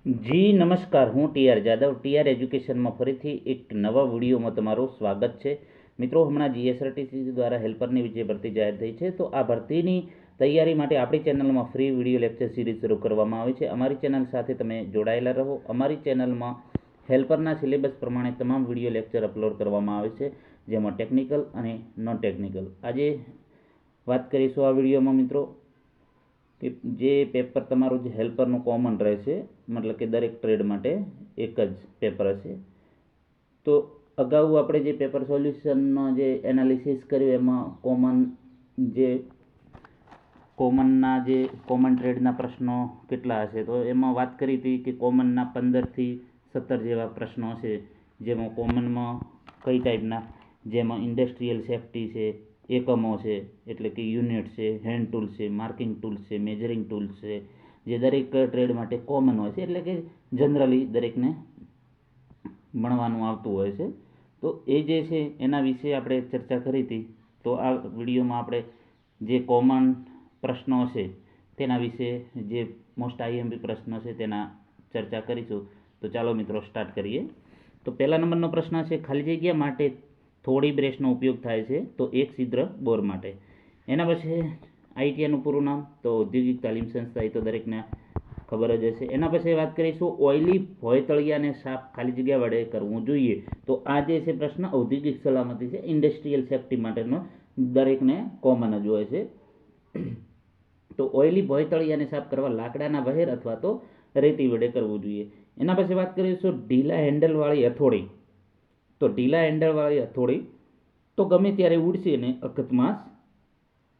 જી નમસ્કાર, હું TR Jadav TR એજ્યુકેશનમાં ફરીથી એક નવા વિડીયોમાં તમારું સ્વાગત છે. મિત્રો, હમણાં જીએસઆરટીસી દ્વારા હેલ્પરની જે ભરતી જાહેર થઈ છે, તો આ ભરતીની તૈયારી માટે આપણી ચેનલમાં ફ્રી વિડીયો લેક્ચર સિરીઝ શરૂ કરવામાં આવી છે. અમારી ચેનલ સાથે તમે જોડાયેલા રહો. અમારી ચેનલમાં હેલ્પરના સિલેબસ પ્રમાણે તમામ વિડીયો લેક્ચર અપલોડ કરવામાં આવે છે, જેમાં ટેકનિકલ અને નોન ટેકનિકલ. આજે વાત કરીશું આ વિડીયોમાં મિત્રો કે જે પેપર તમારું જે હેલ્પરનું કોમન રહેશે, મતલબ કે દરેક ટ્રેડ માટે એક જ પેપર હશે. તો અગાઉ આપણે જે પેપર સોલ્યુશનનો જે એનાલિસિસ કર્યું એમાં કોમન ટ્રેડના પ્રશ્નો કેટલા હશે, તો એમાં વાત કરી હતી કે કોમનના 15થી 17 જેવા પ્રશ્નો છે, જેમાં કોમનમાં કઈ ટાઈપના, જેમાં ઇન્ડસ્ટ્રીયલ સેફ્ટી છે, એકમો છે એટલે કે યુનિટ છે, હેન્ડ ટૂલ્સ છે, માર્કિંગ ટૂલ્સ છે, મેજરિંગ ટૂલ્સ છે, જે દરેક ટ્રેડ માટે કોમન હોય છે, એટલે કે જનરલી દરેકને ભણવાનું આવતું હોય છે. તો એ જે છે એના વિશે આપણે ચર્ચા કરી હતી. તો આ વિડીયોમાં આપણે જે કોમન પ્રશ્નો છે તેના વિશે, જે મોસ્ટ આઈએમપી પ્રશ્નો છે તેના ચર્ચા કરીશું. તો ચાલો મિત્રો સ્ટાર્ટ કરીએ. તો પહેલા નંબરનો પ્રશ્ન છે, ખાલી જગ્યા માટે થોડી બ્રેસનો ઉપયોગ થાય છે, તો એક છિદ્ર બોર માટે. એના પછી આઈટીઆઈનું પૂરું નામ, તો ઔદ્યોગિક તાલીમ સંસ્થા, એ તો દરેકને ખબર જ હશે. એના પછી વાત કરીશું, ઓઇલી ભોયતળિયાને સાફ ખાલી જગ્યા વડે કરવું જોઈએ. તો આ જે છે પ્રશ્ન ઔદ્યોગિક સલામતી છે, ઇન્ડસ્ટ્રીયલ સેફ્ટી માટેનો દરેકને કોમન જ હોય છે. તો ઓઇલી ભોયતળિયાને સાફ કરવા લાકડાના વહેર અથવા તો રેતી વડે કરવું જોઈએ. એના પછી વાત કરીશું ઢીલા હેન્ડલવાળી હથોડી. તો ઢીલા હેન્ડલવાળી હથોડી તો ગમે ત્યારે ઉડશે ને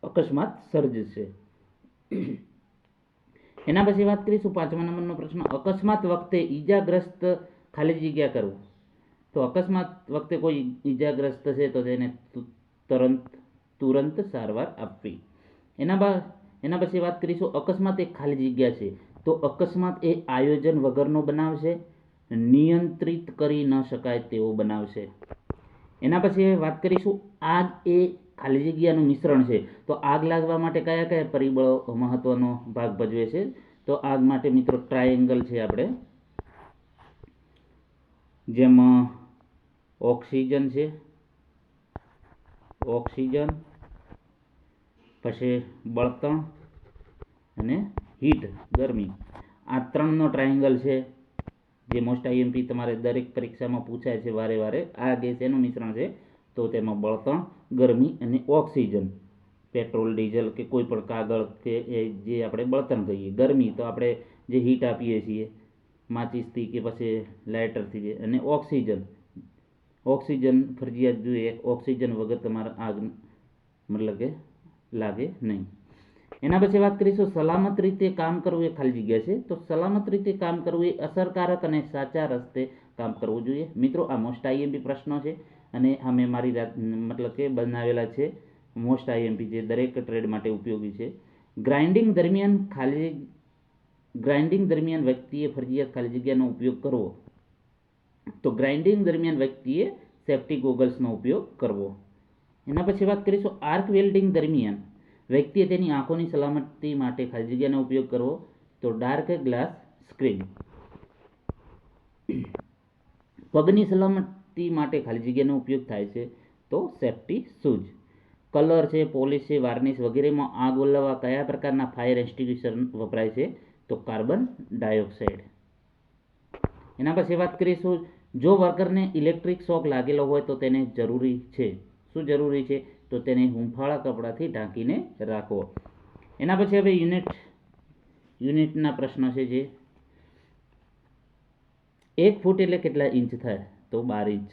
અકસ્માત સર્જશે. એના પછી વાત કરીશું 5મા નંબરનો પ્રશ્ન, અકસ્માત વખતે ઈજાગ્રસ્ત ખાલી જગ્યા કરવું. તો અકસ્માત વખતે કોઈ ઈજાગ્રસ્ત છે તો તેને તુરંત સારવાર આપવી. એના પછી વાત કરીશું, અકસ્માત એક ખાલી જગ્યા છે, તો અકસ્માત એ આયોજન વગરનો બનાવ છે, નિયંત્રિત કરી ન શકાય તેવો બનાવ છે. એના પછી વાત કરીશું, આગ એ ખાલી જગ્યાનું મિશ્રણ છે, તો આગ લાગવા માટે કયા કયા પરિબળો મહત્વનો ભાગ ભજવે છે. તો આગ માટે મિત્રો ટ્રાયેંગલ છે આપણે, જેમાં ઓક્સિજન છે, પછી બળતણ અને હીટ ગરમી, આ ત્રણનો ટ્રાયેંગલ છે, જે મોસ્ટ આઈએમપી તમારે દરેક પરીક્ષામાં પૂછાય છે વારે વારે. આ ગેસ એનું મિશ્રણ છે, તો તેમાં બળતણ, ગરમી અને ઓક્સિજન. પેટ્રોલ, ડીઝલ કે કોઈ પણ કાગળ કે જે આપણે બળતણ કહીએ, ગરમી તો આપણે જે હીટ આપીએ છીએ માચિસથી કે પછી લાઇટરથી, અને ઓક્સિજન ફરજિયાત જોઈએ. ઓક્સિજન વગર તમારે આગ મતલબ કે લાગે નહીં. એના પછી વાત કરીશું, સલામત રીતે કામ કરવું એ ખાલી જગ્યા છે, તો સલામત રીતે કામ કરવું એ અસરકારક અને સાચા રસ્તે કામ કરવું જોઈએ. મિત્રો, આ મોસ્ટ આઈએમપી પ્રશ્નો છે અને આ મેં મારી મતલબ કે બનાવેલા છે મોસ્ટ આઈએમપી, જે દરેક ટ્રેડ માટે ઉપયોગી છે. ગ્રાઇન્ડિંગ દરમિયાન વ્યક્તિએ ફરજિયાત ખાલી જગ્યાનો ઉપયોગ કરવો. તો ગ્રાઇન્ડિંગ દરમિયાન વ્યક્તિએ સેફ્ટી ગોગલ્સનો ઉપયોગ કરવો. એના પછી વાત કરીશું, આર્ક વેલ્ડિંગ દરમિયાન વ્યક્તિએ તેની આંખોની સલામતી માટે ખાલી જગ્યાનો ઉપયોગ કરવો. તો ડાર્ક ગ્લાસ સ્ક્રીન. પગની સલામતી માટે ખાલી જગ્યાનો ઉપયોગ થાય છે, તો સેફ્ટી શૂઝ. કલર છે, પોલિશ છે, વાર્નિશ વગેરેમાં આગ ઓલવવા કયા પ્રકારના ફાયર એક્સ્ટિંગ્વિશર વપરાય છે. તો કાર્બન ડાયોક્સાઇડ. એના પછી વાત કરીશું, જો વર્કરને ઇલેક્ટ્રિક શોક લાગેલો હોય તો તેને જરૂરી છે, શું જરૂરી છે, તો તેને હૂંફાળા કપડાથી ઢાંકીને રાખવો. એના પછી હવે યુનિટના પ્રશ્નો છે, જે 1 ફૂટ એટલે કેટલા ઇંચ થાય, તો 12 ઇંચ.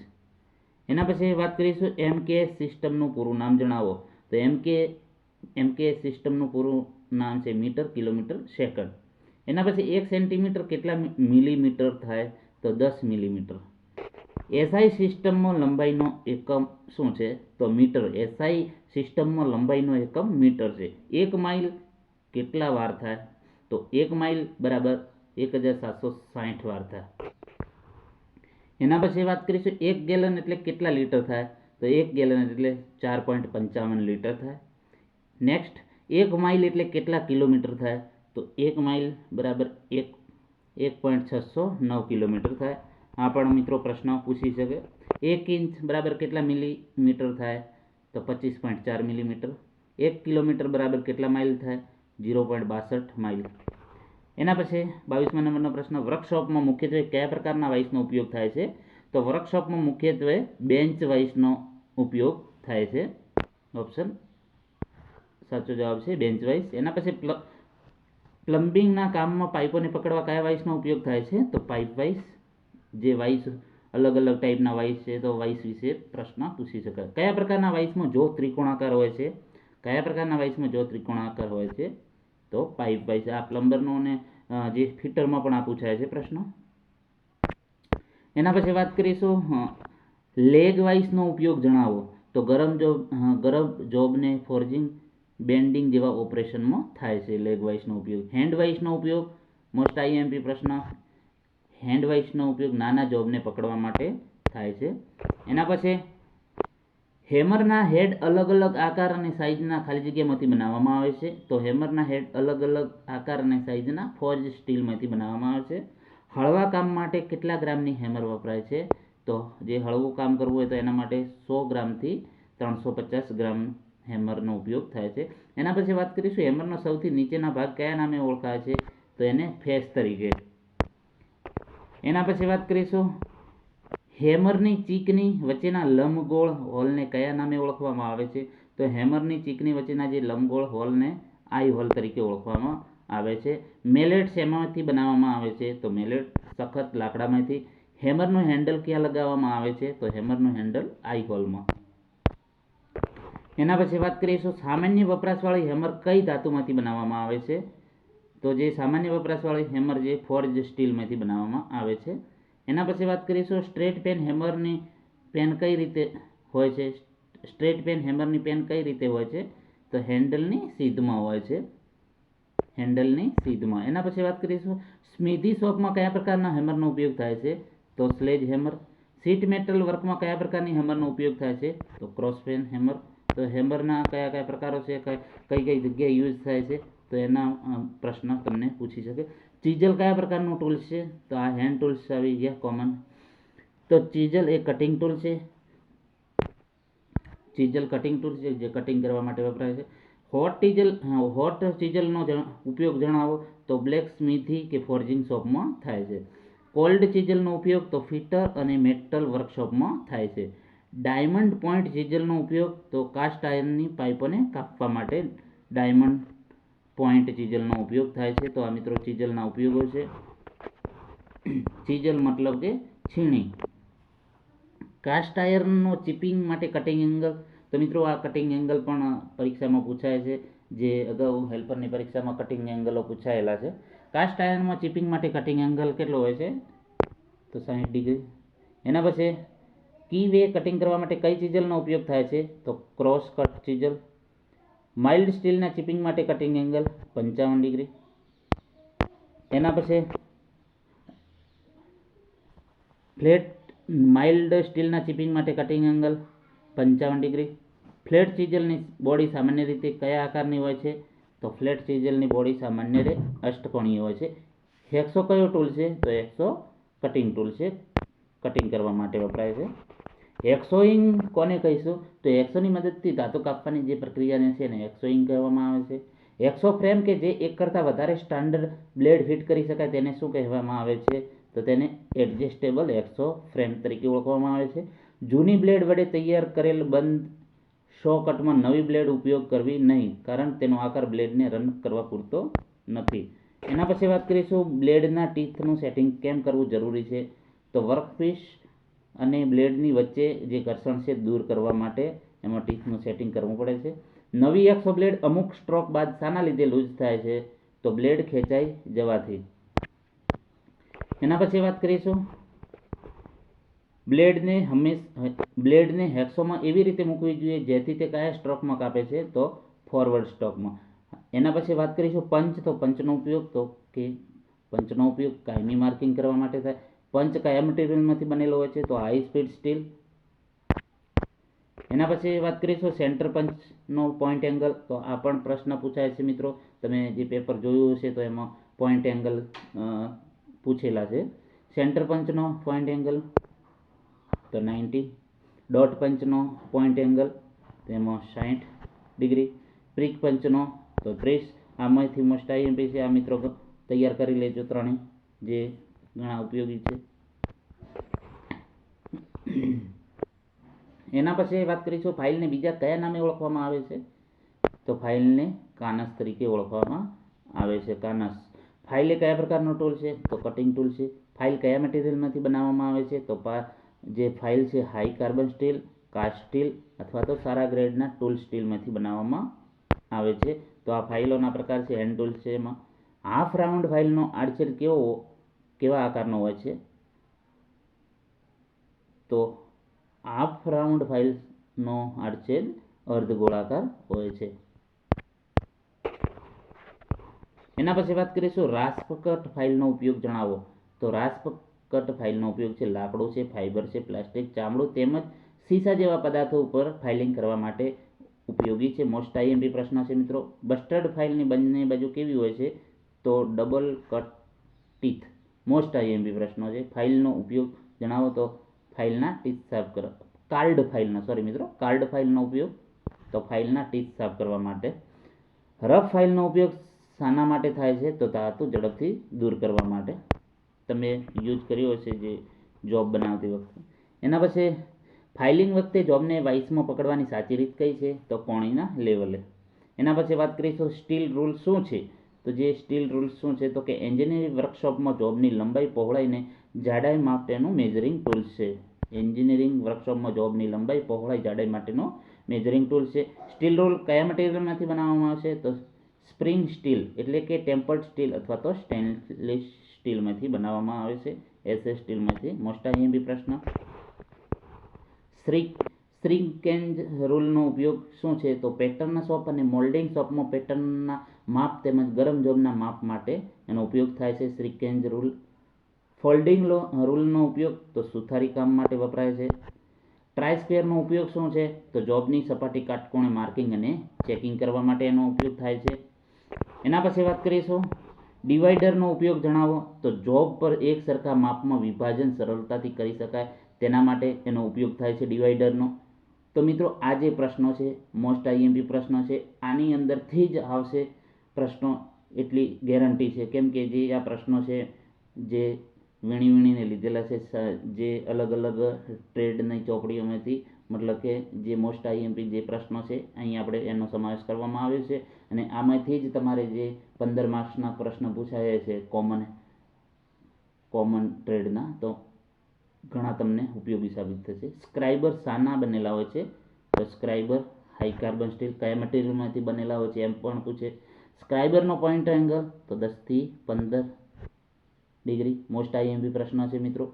એના પછી વાત કરીશું, એમકે સિસ્ટમનું પૂરું નામ જણાવો. તો એમકે સિસ્ટમનું પૂરું નામ છે મીટર, કિલોમીટર, સેકન્ડ. એના પછી 1 સેન્ટીમીટર કેટલા મિલીમીટર થાય, તો 10 મિલીમીટર. એસઆઈ સિસ્ટમમાં લંબાઈનો એકમ શું છે, તો મીટર. એસઆઈ સિસ્ટમમાં લંબાઈનો એકમ મીટર છે. 1 માઇલ કેટલા વાર થાય, તો 1 માઇલ બરાબર 1760 વાર થાય. એના પછી વાત કરીશું, 1 ગેલન એટલે કેટલા લીટર થાય, તો 1 ગેલન એટલે 4.55 લીટર થાય. નેક્સ્ટ, 1 માઇલ એટલે કેટલા કિલોમીટર થાય, તો 1 માઇલ બરાબર 1 1.609 કિલોમીટર થાય. આ પણ મિત્રો પ્રશ્ન પૂછી શકે. 1 ઇંચ બરાબર કેટલા મિલીમીટર થાય? તો 25.4 મિલીમીટર. 1 કિલોમીટર બરાબર કેટલા માઇલ થાય? 0.62 માઇલ. એના પછી 22મા નંબરનો પ્રશ્ન, વર્કશોપમાં મુખ્યત્વે કયા પ્રકારના વાઇસનો ઉપયોગ થાય છે? તો વર્કશોપમાં મુખ્યત્વે બેન્ચ વાઇસનો ઉપયોગ થાય છે. ઓપ્શન સાચો જવાબ છે બેન્ચ વાઇસ. એના પછી પ્લમ્બિંગના કામમાં પાઇપોને પકડવા કયા વાઇસનો ઉપયોગ થાય છે? તો પાઇપ વાઇસ. જે વાઇસ અલગ અલગ ટાઈપના વાઇસ છે, તો વાઇસ વિશે પ્રશ્ન પૂછી શકાય. કયા પ્રકારના વાઇસમાં જો ત્રિકોણાકાર હોય છે? કયા પ્રકારના વાઇસમાં જો ત્રિકોણાકાર હોય છે? તો પાઇપ વાઇસ. આ પ્લમ્બરનો અને જે ફિટરમાં પણ આ પૂછાય છે પ્રશ્ન. એના પછી વાત કરીશું લેગ વાઇસનો ઉપયોગ જણાવો. તો ગરમ જોબને ફોર્જિંગ, બેન્ડિંગ જેવા ઓપરેશનમાં થાય છે લેગ વાઇસનો ઉપયોગ. હેન્ડ વાઇસનો ઉપયોગ મોસ્ટ આઈએમપી પ્રશ્ન. હેન્ડ વાઇસનો ઉપયોગ નાના જોબને પકડવા માટે થાય છે. એના પછી હેમરના હેડ અલગ અલગ આકાર અને સાઇઝના ખાલી જગ્યામાંથી બનાવવામાં આવે છે. તો હેમરના હેડ અલગ અલગ આકાર અને સાઇઝના ફોર્જ સ્ટીલમાંથી બનાવવામાં આવે છે. હળવા કામ માટે કેટલા ગ્રામની હેમર વપરાય છે? તો જે હળવું કામ કરવું હોય તો એના માટે 100 ગ્રામથી 350 ગ્રામ હેમરનો ઉપયોગ થાય છે. એના પછી વાત કરીશું હેમરનો સૌથી નીચેના ભાગ કયા નામે ઓળખાય છે? તો એને ફેસ તરીકે. એના પછી વાત કરીશું હેમરની ચીકની વચ્ચેના લંબગોળ હોલને કયા નામે ઓળખવામાં આવે છે? તો હેમરની ચીકની વચ્ચેના જે લંબગોળ હોલને આઈ હોલ તરીકે ઓળખવામાં આવે છે. મેલેટ શેમાંથી બનાવવામાં આવે છે? તો મેલેટ સખત લાકડામાંથી. હેમરનું હેન્ડલ ક્યાં લગાવવામાં આવે છે? તો હેમરનું હેન્ડલ આઈ હોલમાં. એના પછી વાત કરીશું સામાન્ય વપરાશવાળી હેમર કઈ ધાતુમાંથી બનાવવામાં આવે છે? તો જે સામાન્ય વપરાશવાળી હેમર જે ફોર્જ સ્ટીલમાંથી બનાવવામાં આવે છે. એના પછી વાત કરીશું સ્ટ્રેટ પેન હેમરની પેન કઈ રીતે હોય છે? સ્ટ્રેટ પેન હેમરની પેન કઈ રીતે હોય છે? તો હેન્ડલની સીધમાં હોય છે. હેન્ડલની સીધમાં. એના પછી વાત કરીશું સ્મિધી શોપમાં કયા પ્રકારના હેમરનો ઉપયોગ થાય છે? તો સ્લેજ હેમર. શીટ મેટલ વર્કમાં કયા પ્રકારની હેમરનો ઉપયોગ થાય છે? તો ક્રોસ પેન હેમર. તો હેમરના કયા કયા પ્રકારો છે, કઈ કઈ જગ્યાએ યુઝ થાય છે, તો એના પ્રશ્ન તમને પૂછી શકે. ચીઝલ કયા પ્રકારનું ટૂલ્સ છે? તો આ હેન્ડ ટૂલ્સ આવી ગયા કોમન. તો ચીઝલ એ કટિંગ ટૂલ છે. ચીઝલ કટિંગ ટૂલ છે જે કટિંગ કરવા માટે વપરાય છે. હોટ ચીઝલનો ઉપયોગ જણાવો. તો બ્લેક સ્મિથી કે ફોર્જિંગ શોપમાં થાય છે. કોલ્ડ ચીઝલનો ઉપયોગ તો ફિટર અને મેટલ વર્કશોપમાં થાય છે. ડાયમંડ પોઇન્ટ ચીઝલનો ઉપયોગ તો કાસ્ટ આયર્નની પાઇપોને કાપવા માટે ડાયમંડ પોઇન્ટ ચીઝલનો ઉપયોગ થાય છે. તો આ મિત્રો ચીઝલના ઉપયોગો છે. ચીઝલ મતલબ કે છીણી. કાસ્ટ આયર્નનો ચીપિંગ માટે કટિંગ એંગલ. તો મિત્રો આ કટિંગ એંગલ પણ પરીક્ષામાં પૂછાય છે. જે અગાઉ હેલ્પરની પરીક્ષામાં કટિંગ એંગલો પૂછાયેલા છે. કાસ્ટ આયર્નમાં ચીપિંગ માટે કટિંગ એંગલ કેટલો હોય છે? તો 60 ડિગ્રી. એના પછી કી વે કટિંગ કરવા માટે કઈ ચીઝલનો ઉપયોગ થાય છે? તો ક્રોસ કટ ચીઝલ. માઇલ્ડ સ્ટીલના ચીપિંગ માટે કટિંગ એંગલ 55 ડિગ્રી. એના પછી ફ્લેટ માઇલ્ડ સ્ટીલના ચીપિંગ માટે કટિંગ એંગલ 55 ડિગ્રી. ફ્લેટ ચીઝલની બોડી સામાન્ય રીતે કયા આકારની હોય છે? તો ફ્લેટ ચીઝલની બોડી સામાન્ય રીતે અષ્ટકોણીય હોય છે. હેક્સો કયો ટૂલ છે? તો હેક્સો કટિંગ ટૂલ છે. કટિંગ કરવા માટે વપરાય છે. હેક્સોઈંગ કોને કહીશું? તો હેક્સોની મદદથી ધાતુ કાપવાની જે પ્રક્રિયાને છે એને હેક્સોઈંગ કહેવામાં આવે છે. હેક્સો ફ્રેમ કે જે એક કરતાં વધારે સ્ટાન્ડર્ડ બ્લેડ ફિટ કરી શકાય તેને શું કહેવામાં આવે છે? તો તેને એડજસ્ટેબલ હેક્સો ફ્રેમ તરીકે ઓળખવામાં આવે છે. જૂની બ્લેડ વડે તૈયાર કરેલ બંધ શો કટમાં નવી બ્લેડ ઉપયોગ કરવી નહીં, કારણ તેનો આકાર બ્લેડને રન કરવા પૂરતો નથી. એના પછી વાત કરીશું બ્લેડના ટીથનું સેટિંગ કેમ કરવું જરૂરી છે? તો વર્કપીસ અને બ્લેડની વચ્ચે જે ઘર્ષણ છે દૂર કરવા માટે એમાં ટીથનું સેટિંગ કરવું પડે છે. નવી હેક્સો બ્લેડ અમુક સ્ટ્રોક બાદ શાના લીધે લૂઝ થાય છે? તો બ્લેડ ખેંચાઈ જવાથી. એના પછી વાત કરીશું બ્લેડને હેક્સોમાં એવી રીતે મૂકવી જોઈએ જેથી તે કયા સ્ટ્રોકમાં કાપે છે? તો ફોરવર્ડ સ્ટ્રોકમાં. એના પછી વાત કરીશું પંચ. તો પંચનો ઉપયોગ કાયમી માર્કિંગ કરવા માટે થાય. પંચ કયા મટીરિયલમાંથી બનેલો હોય છે? તો હાઈ સ્પીડ સ્ટીલ. એના પછી વાત કરીશું સેન્ટર પંચનો પોઈન્ટ એંગલ. તો આ પણ પ્રશ્ન પૂછાય છે મિત્રો. તમે જે પેપર જોયું હશે તો એમાં પોઈન્ટ એંગલ પૂછેલા છે. સેન્ટર પંચનો પોઈન્ટ એંગલ તો 90, ડોટ પંચનો પોઈન્ટ એંગલ તેમાં 60 ડિગ્રી, પ્રિક પંચનો તો 30. આમાંથી મોસ્ટ આઈએમપી છે. આ મિત્રો તૈયાર કરી લેજો ત્રણેય, જે ઘણા ઉપયોગી છે. એના પછી વાત કરીશું ફાઇલને બીજા કયા નામે ઓળખવામાં આવે છે. તો ફાઇલને કાનસ તરીકે ઓળખવામાં આવે છે. કાનસ. ફાઇલ એ કયા પ્રકારનો ટૂલ છે. તો કટિંગ ટૂલ છે. ફાઇલ કયા મટીરિયલમાંથી બનાવવામાં આવે છે. તો જે ફાઇલ છે high carbon steel, cast steel અથવા તો સારા ગ્રેડના ટૂલ સ્ટીલમાંથી બનાવવામાં આવે છે. તો આ ફાઇલોના પ્રકાર છે. હેન્ડ ટૂલ છે. એમાં હાફ રાઉન્ડ ફાઇલનો આડછેદ કેવા આકારનો હોય છે. તો હાફ રાઉન્ડ ફાઇલનો આડછેદ અર્ધગોળાકાર હોય છે. એના પછી વાત કરીશું રાસ્પ કટ ફાઇલનો ઉપયોગ જણાવો. તો રાસ્પ કટ ફાઇલનો ઉપયોગ છે લાકડું છે, ફાઇબર છે, પ્લાસ્ટિક, ચામડું તેમજ સીસા જેવા પદાર્થો ઉપર ફાઇલિંગ કરવા માટે ઉપયોગી છે. મોસ્ટ આઈએમપી પ્રશ્ન છે મિત્રો. બસ્ટર્ડ ફાઇલની બંને બાજુ કેવી હોય છે. તો double cut teeth. Most IMP પ્રશ્નો છે. ફાઇલનો ઉપયોગ જણાવો. તો ફાઇલના ટીથ સાફ કરવા. કાર્ડ ફાઇલનો ઉપયોગ તો ફાઇલના ટીથ સાફ કરવા માટે. રફ ફાઇલનો ઉપયોગ શાના માટે થાય છે. તો ધાતુ ઝડપથી દૂર કરવા માટે. તમે યુઝ કર્યો હશે જે જોબ બનાવતી વખતે. એના પછી ફાઇલિંગ વખતે જોબને વાઇસમાં પકડવાની સાચી રીત કઈ છે. તો કોણીના લેવલે. એના પછી વાત કરીશું સ્ટીલ રૂલ શું છે. તો જે સ્ટીલ રૂલ શું છે. તો કે એન્જિનિયરિંગ વર્કશોપમાં જોબની લંબાઈ, પહોળાઈને જાડાઈ માટેનું મેજરિંગ ટૂલ છે. એન્જિનિયરિંગ વર્કશોપમાં જોબની લંબાઈ, પહોળાઈ, જાડાઈ માટેનો મેજરિંગ ટૂલ છે. સ્ટીલ રૂલ કયા મટીરિયલમાંથી બનાવવામાં આવશે. તો સ્પ્રિંગ સ્ટીલ એટલે કે ટેમ્પર્ડ સ્ટીલ અથવા તો સ્ટેનલેસ સ્ટીલમાંથી બનાવવામાં આવે છે. એસએસ સ્ટીલમાંથી. મોસ્ટ આઈએમપી પ્રશ્ન. શ્રિંકેજ રૂલનો ઉપયોગ શું છે. તો પેટર્ન શોપ અને મોલ્ડિંગ શોપમાં પેટર્નના માપ તેમજ ગરમ જોબના માપ માટે એનો ઉપયોગ થાય છે. શ્રિંકેજ રૂલ. ફોલ્ડિંગ રૂલનો ઉપયોગ તો સુથારી કામ માટે વપરાય છે. ટ્રાય સ્ક્વેરનો ઉપયોગ શું છે. તો જોબની સપાટી કાટખૂણે માર્કિંગ અને ચેકિંગ કરવા માટે એનો ઉપયોગ થાય છે. એના પછી વાત કરીશું ડિવાઈડરનો ઉપયોગ જણાવો. તો જોબ પર એક સરખા માપમાં વિભાજન સરળતાથી કરી શકાય તેના માટે એનો ઉપયોગ થાય છે ડિવાઈડરનો. તો મિત્રો આ જે પ્રશ્નો છે મોસ્ટ આઈએમપી પ્રશ્નો છે. આની અંદરથી જ આવશે પ્રશ્નો એટલી ગેરંટી છે. કેમ કે જે આ પ્રશ્નો છે જે વીણીને લીધેલા છે જે અલગ અલગ ટ્રેડની ચોપડીઓમાંથી, મતલબ કે જે મોસ્ટ આઈએમપી જે પ્રશ્નો છે અહીં આપણે એનો સમાવેશ કરવામાં આવ્યો છે. અને આમાંથી જ તમારે જે 15 માર્ક્સના પ્રશ્ન પૂછાયા છે કોમન ટ્રેડના, તો ઘણા તમને ઉપયોગી સાબિત થશે. સ્ક્રાઇબર શાના બનેલા હોય છે. તો સ્ક્રાઇબર હાઈ કાર્બન સ્ટીલ. કયા મટીરિયલમાંથી બનેલા હોય છે એમ પણ પૂછે. સ્ક્રાઇબરનો પોઈન્ટ એંગલ તો 10 થી 15 ડિગ્રી. મોસ્ટ આઈએમપી પ્રશ્ન છે મિત્રો.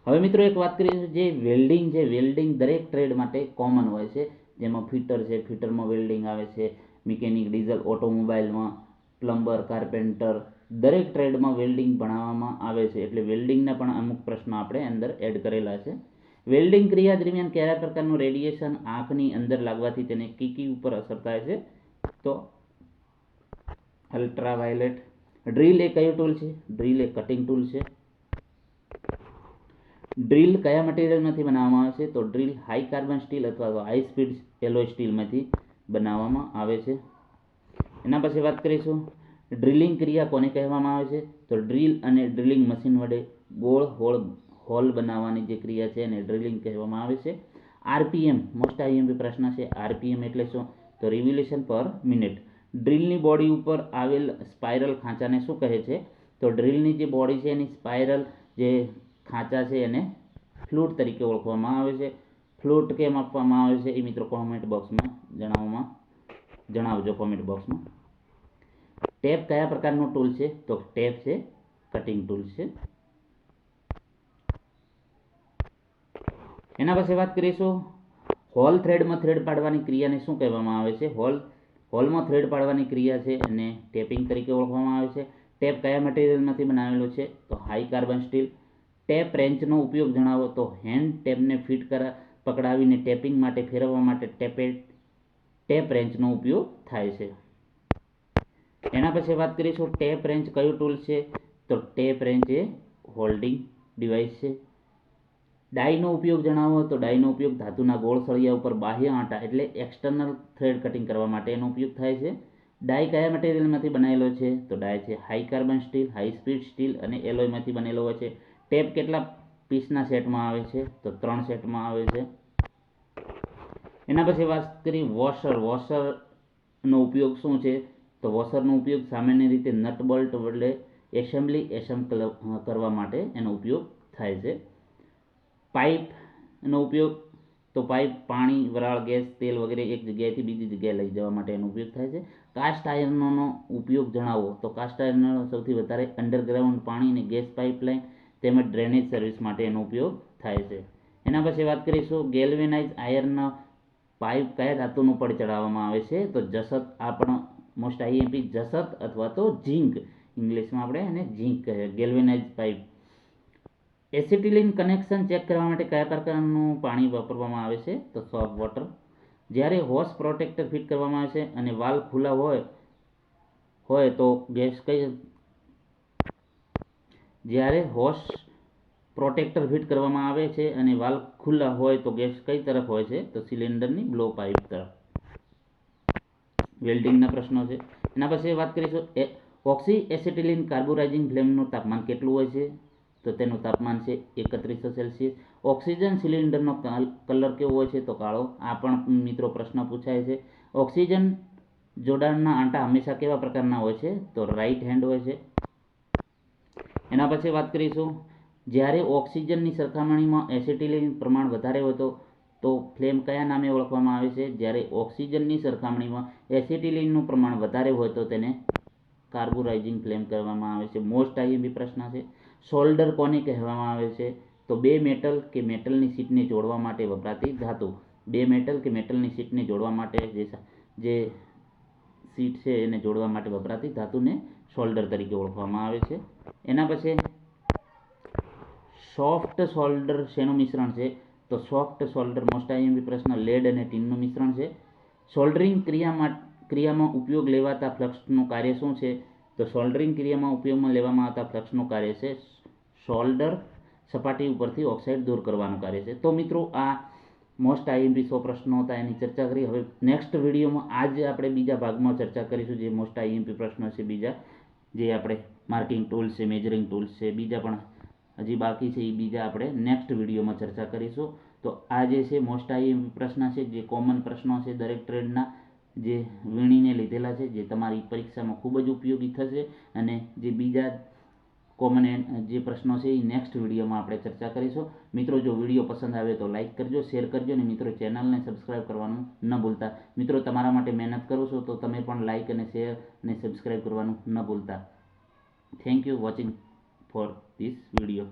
હવે મિત્રો એક વાત કરીએ જે વેલ્ડિંગ દરેક ટ્રેડ માટે કોમન હોય છે. જેમાં ફિટર છે, ફિટરમાં વેલ્ડિંગ આવે છે. મિકેનિક, ડીઝલ, ઓટોમોબાઈલમાં, પ્લમ્બર, કાર્પેન્ટર, દરેક ટ્રેડમાં વેલ્ડિંગ ભણાવવામાં આવે છે. એટલે વેલ્ડિંગના પણ અમુક પ્રશ્નો આપણે અંદર એડ કરેલા છે. વેલ્ડિંગ ક્રિયા દરમિયાન કયા પ્રકારનું રેડિયેશન આંખની અંદર લાગવાથી તેને કીકી ઉપર અસર થાય છે. તો અલ્ટ્રાવાયોલેટ. ડ્રીલ એ કયું ટૂલ છે. ડ્રીલ એ કટિંગ ટૂલ છે. ડ્રીલ કયા મટીરિયલમાંથી બનાવવામાં આવે છે. તો ડ્રીલ હાઈ કાર્બન સ્ટીલ અથવા તો હાઈ સ્પીડ એલોય સ્ટીલમાંથી બનાવવામાં આવે છે. એના પછી વાત કરીશું ડ્રિલિંગ ક્રિયા કોને કહેવામાં આવે છે. તો ડ્રીલ અને ડ્રિલિંગ મશીન વડે ગોળ હોલ બનાવવાની જે ક્રિયા છે એને ડ્રિલિંગ કહેવામાં આવે છે. આરપીએમ મોસ્ટ આઈએમપી પ્રશ્ન છે. આરપીએમ એટલે શું. તો રિવોલ્યુશન પર મિનિટ. ડ્રીલની બોડી ઉપર આવેલ સ્પાઇરલ ખાંચાને શું કહે છે. તો ડ્રીલની જે બોડી છે એની સ્પાઇરલ જે ખાંચા છે એને ફ્લૂટ તરીકે ઓળખવામાં આવે છે. ફ્લૂટ કેમ આપવામાં આવે છે એ મિત્રો કોમેન્ટ બોક્સમાં જણાવજો કોમેન્ટ બોક્સમાં. ટેપ કયા પ્રકારનો ટૂલ છે. તો ટેપ છે કટિંગ ટૂલ છે. એના પછી વાત કરીશું હોલ થ્રેડમાં થ્રેડ પાડવાની ક્રિયાને શું કહેવામાં આવે છે. હોલમાં થ્રેડ પાડવાની ક્રિયા છે અને ટેપિંગ તરીકે ઓળખવામાં આવે છે. ટેપ કયા મટીરિયલમાંથી બનાવેલો છે. તો હાઈ કાર્બન સ્ટીલ. ટેપ રેન્ચનો ઉપયોગ જણાવો. તો હેન્ડ ટેપને પકડાવીને ટેપિંગ માટે ફેરવવા માટે ટેપ રેન્ચનો ઉપયોગ થાય છે. એના પછી વાત કરીશું ટેપ રેન્ચ કયું ટૂલ છે, તો ટેપ રેન્ચ એ હોલ્ડિંગ ડિવાઇસ છે. ડાયનો ઉપયોગ જણાવો, તો ડાયનો ઉપયોગ ધાતુના ગોળ સળિયા ઉપર બાહ્ય આંટા એટલે એક્સટર્નલ થ્રેડ કટિંગ કરવા માટે એનો ઉપયોગ થાય છે. ડાય કયા મટીરિયલમાંથી બનેલો છે, તો ડાય છે high carbon steel, high speed steel અને એલોયમાંથી બનેલો હોય છે. ટેપ કેટલા પીસના સેટમાં આવે છે, તો 3 સેટમાં આવે છે. એના પછી વાત કરી વોશર. વોશરનો ઉપયોગ શું છે, તો વોશરનો ઉપયોગ સામાન્ય રીતે નટ બોલ્ટ વડે એસેમ્બલ કરવા માટે એનો ઉપયોગ થાય છે. પાઇપનો ઉપયોગ, તો પાઇપ પાણી, વરાળ, ગેસ, તેલ વગેરે એક જગ્યાએથી બીજી જગ્યાએ લઈ જવા માટે એનો ઉપયોગ થાય છે. કાસ્ટ આયર્નનો ઉપયોગ જણાવો, તો કાસ્ટ આયર્નનો સૌથી વધારે અંડરગ્રાઉન્ડ પાણી અને ગેસ પાઇપલાઇન તેમજ ડ્રેનેજ સર્વિસ માટે એનો ઉપયોગ થાય છે. એના પછી વાત કરીશું ગેલ્વેનાઇઝ આયર્ન પાઇપ કયા ધાતુનું પડ ચડાવવામાં આવે છે, તો જસત. આ પણ મોસ્ટ આઈએમપી જસત અથવા તો ઝીંક, ઇંગ્લિશમાં આપણે એને ઝીંક કહે. Galvanise pipe. Acetylene connection check કરવા માટે કયા પ્રકારનું પાણી વાપરવામાં આવે છે, તો સોપ વોટર. જ્યારે હોસ પ્રોટેક્ટર ફિટ કરવામાં આવે છે અને વાલ્વ ખુલ્લા હોય તો ગેસ કઈ જ્યારે હોસ પ્રોટેક્ટર ફિટ કરવામાં આવે છે અને વાલ્વ ખુલ્લા હોય તો ગેસ કઈ તરફ હોય છે, તો સિલિન્ડરની બ્લો પાઇપ તરફ. વેલ્ડિંગના પ્રશ્નો છે. એના પછી વાત કરીશું ઓક્સી એસિટિલિન કાર્બોરાઇઝિંગ ફ્લેમનું તાપમાન કેટલું હોય છે, તો તેનું તાપમાન છે 3100 સેલ્સિયસ. ઓક્સિજન સિલિન્ડરનો કલર કેવો હોય છે, તો કાળો. આ પણ મિત્રો પ્રશ્ન પૂછાય છે. ઓક્સિજન જોડાણના આંટા હંમેશા કેવા પ્રકારના હોય છે, તો રાઈટ હેન્ડ હોય છે. એના પછી વાત કરીશું જ્યારે ઓક્સિજનની સરખામણીમાં એસિટિલિન પ્રમાણ વધારે હોય તો ફ્લેમ કયા નામે ઓળખવામાં આવે છે, જ્યારે ઓક્સિજનની સરખામણીમાં એસિટિલિનનું પ્રમાણ વધારે હોય તો તેને કાર્બોરાઇઝિંગ ફ્લેમ કહેવામાં આવે છે. મોસ્ટ આઈએમપી પ્રશ્ન છે. સોલ્ડર કોને કહેવામાં આવે છે, તો બે મેટલ કે મેટલની શીટને જોડવા માટે વપરાતી ધાતુ. બે મેટલ કે મેટલની શીટને જોડવા માટે જે શીટ છે એને જોડવા માટે વપરાતી ધાતુને સોલ્ડર તરીકે ઓળખવામાં આવે છે. એના પછી સોફ્ટ સોલ્ડર શેનું મિશ્રણ છે, તો સોફ્ટ સોલ્ડર મોસ્ટ આઈએમપી પ્રશ્ન લેડ અને ટીનનું મિશ્રણ છે. સોલ્ડરિંગ ક્રિયામાં ઉપયોગ લેવાતા ફ્લક્સનું કાર્ય શું છે, તો સોલ્ડરિંગ ક્રિયામાં ઉપયોગમાં લેવામાં આવતા ફ્લક્સનું કાર્ય છે સોલ્ડર સપાટી ઉપરથી ઓક્સાઇડ દૂર કરવાનું કાર્ય છે. તો મિત્રો આ મોસ્ટ આઈએમપી 100 પ્રશ્નો હતા એની ચર્ચા કરી. હવે નેક્સ્ટ વિડીયોમાં આજે આપણે બીજા ભાગમાં ચર્ચા કરીશું જે મોસ્ટ આઈએમપી પ્રશ્નો છે બીજા, જે આપણે માર્કિંગ ટૂલ્સ છે, મેજરિંગ ટૂલ્સ છે, બીજા પણ હજી બાકી છે એ બીજા આપણે નેક્સ્ટ વિડીયોમાં ચર્ચા કરીશું. તો આ જે છે મોસ્ટ આઈએમપી પ્રશ્ન છે, જે કોમન પ્રશ્નો છે દરેક ટ્રેડના, જે વીણીને લીધેલા છે, જે તમારી પરીક્ષામાં ખૂબ જ ઉપયોગી થશે. અને જે બીજા કોમન જે પ્રશ્નો છે એ નેક્સ્ટ વિડીયોમાં આપણે ચર્ચા કરીશું. મિત્રો જો વિડીયો પસંદ આવે તો લાઇક કરજો, શેર કરજો અને મિત્રો ચેનલને સબસ્ક્રાઈબ કરવાનું ન ભૂલતા. મિત્રો તમારા માટે મહેનત કરું છું તો તમે પણ લાઇક અને શેર અને સબસ્ક્રાઈબ કરવાનું ન ભૂલતા. Thank you watching for this video.